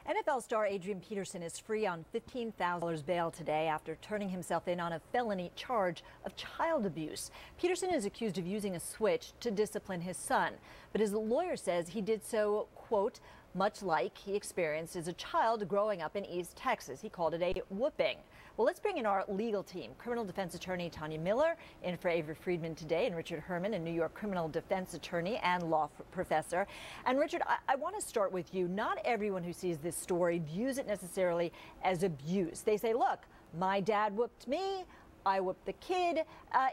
NFL star Adrian Peterson is free on $15,000 bail today after turning himself in on a felony charge of child abuse. Peterson is accused of using a switch to discipline his son, but his lawyer says he did so, quote, much like he experienced as a child growing up in East Texas. He called it a whooping. Well, let's bring in our legal team. Criminal defense attorney Tanya Miller in for Avery Friedman today, and Richard Herman, a New York criminal defense attorney and law professor. And Richard, I want to start with you. Not everyone who sees this story views it necessarily as abuse. They say, look, my dad whooped me, I whooped the kid.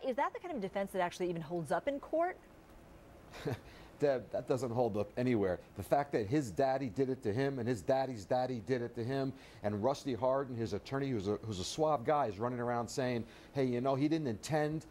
Is that the kind of defense that actually even holds up in court? Deb, that doesn't hold up anywhere. The fact that his daddy did it to him and his daddy's daddy did it to him, and Rusty Harden, his attorney, who's a suave guy, is running around saying, hey, you know, he didn't intend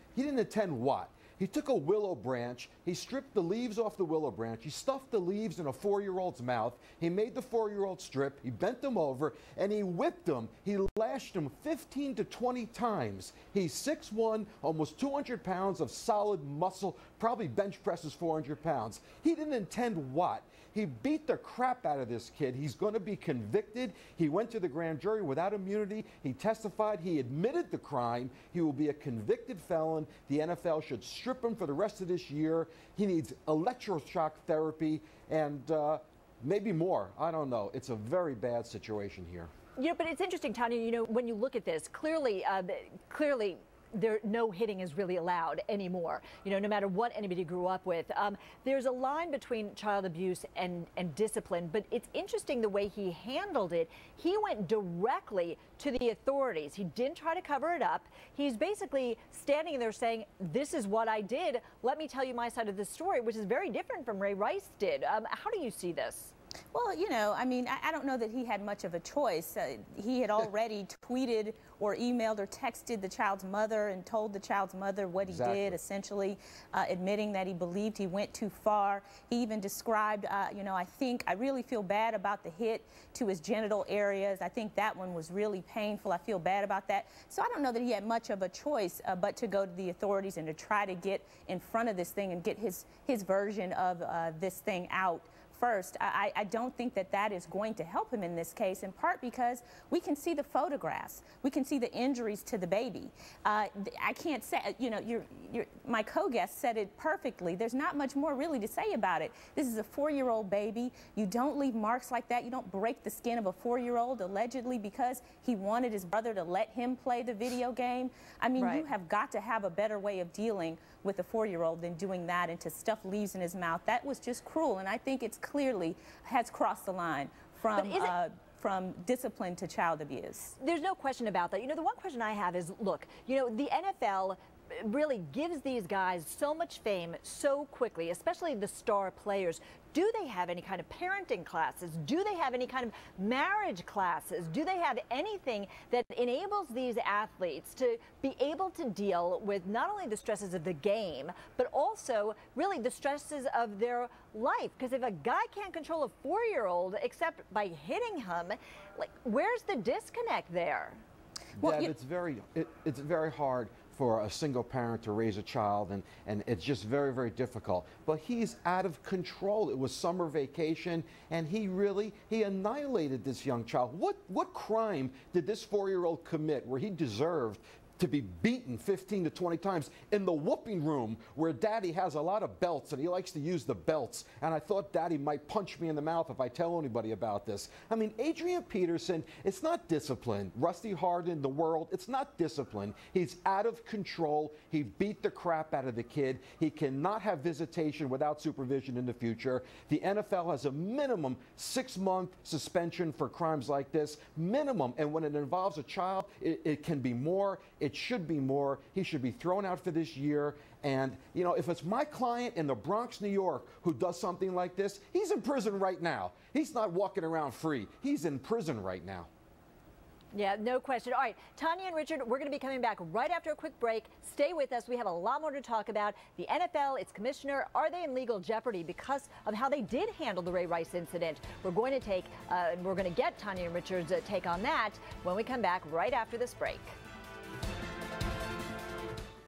what? He took a willow branch, he stripped the leaves off the willow branch, he stuffed the leaves in a 4-year-old's mouth, he made the 4-year-old strip, he bent him over, and he whipped him. He lashed him 15 to 20 times. He's 6'1", almost 200 pounds of solid muscle, probably bench presses 400 pounds. He didn't intend what? He beat the crap out of this kid. He's going to be convicted. He went to the grand jury without immunity. He testified. He admitted the crime. He will be a convicted felon. The NFL should strip him for the rest of this year. He needs electroshock therapy and maybe more. I don't know. It's a very bad situation here. You know, but it's interesting, Tanya, you know, when you look at this, clearly no hitting is really allowed anymore, you know, no matter what anybody grew up with. There's a line between child abuse and discipline, but it's interesting the way he handled it. He went directly to the authorities. He didn't try to cover it up. He's basically standing there saying, this is what I did. Let me tell you my side of the story, which is very different from Ray Rice did. How do you see this? Well, you know, I mean, I don't know that he had much of a choice. He had already tweeted or emailed or texted the child's mother and told the child's mother what he did, essentially admitting that he believed he went too far. He even described, you know, I really feel bad about the hit to his genital areas. I think that one was really painful. I feel bad about that. So I don't know that he had much of a choice but to go to the authorities and to try to get in front of this thing and get his version of this thing out first. I don't think that that is going to help him in this case, in part because we can see the photographs. We can see the injuries to the baby. I can't say, you know, my co-guest said it perfectly. There's not much more really to say about it. This is a 4-year-old baby. You don't leave marks like that. You don't break the skin of a 4-year-old allegedly because he wanted his brother to let him play the video game. I mean, you have got to have a better way of dealing with a 4-year-old than doing that and to stuff leaves in his mouth. That was just cruel, and I think it's clearly has crossed the line from discipline to child abuse. There's no question about that. You know, the one question I have is, look, you know, the NFL really gives these guys so much fame so quickly, especially the star players. Do they have any kind of parenting classes? Do they have any kind of marriage classes? Do they have anything that enables these athletes to be able to deal with not only the stresses of the game, but also really the stresses of their life? Because if a guy can't control a 4-year-old except by hitting him, like, where's the disconnect there? Well, Deb, it's very hard for a single parent to raise a child, and it's just very, very difficult. But he's out of control. It was summer vacation, and he annihilated this young child. What crime did this 4-year-old commit where he deserved to be beaten 15 to 20 times in the whooping room where Daddy has a lot of belts and he likes to use the belts, and I thought Daddy might punch me in the mouth if I tell anybody about this. I mean, Adrian Peterson, it's not discipline. Rusty Harden, the world, it's not discipline. He's out of control. He beat the crap out of the kid. He cannot have visitation without supervision in the future. The NFL has a minimum 6-month suspension for crimes like this, minimum, and when it involves a child, it can be more. It should be more. He should be thrown out for this year. And, you know, if it's my client in the Bronx, New York, who does something like this, he's in prison right now. He's not walking around free. He's in prison right now. Yeah, no question. All right, Tanya and Richard, we're going to be coming back right after a quick break. Stay with us. We have a lot more to talk about. The NFL, its commissioner, are they in legal jeopardy because of how they did handle the Ray Rice incident? We're going to get Tanya and Richard's take on that when we come back right after this break.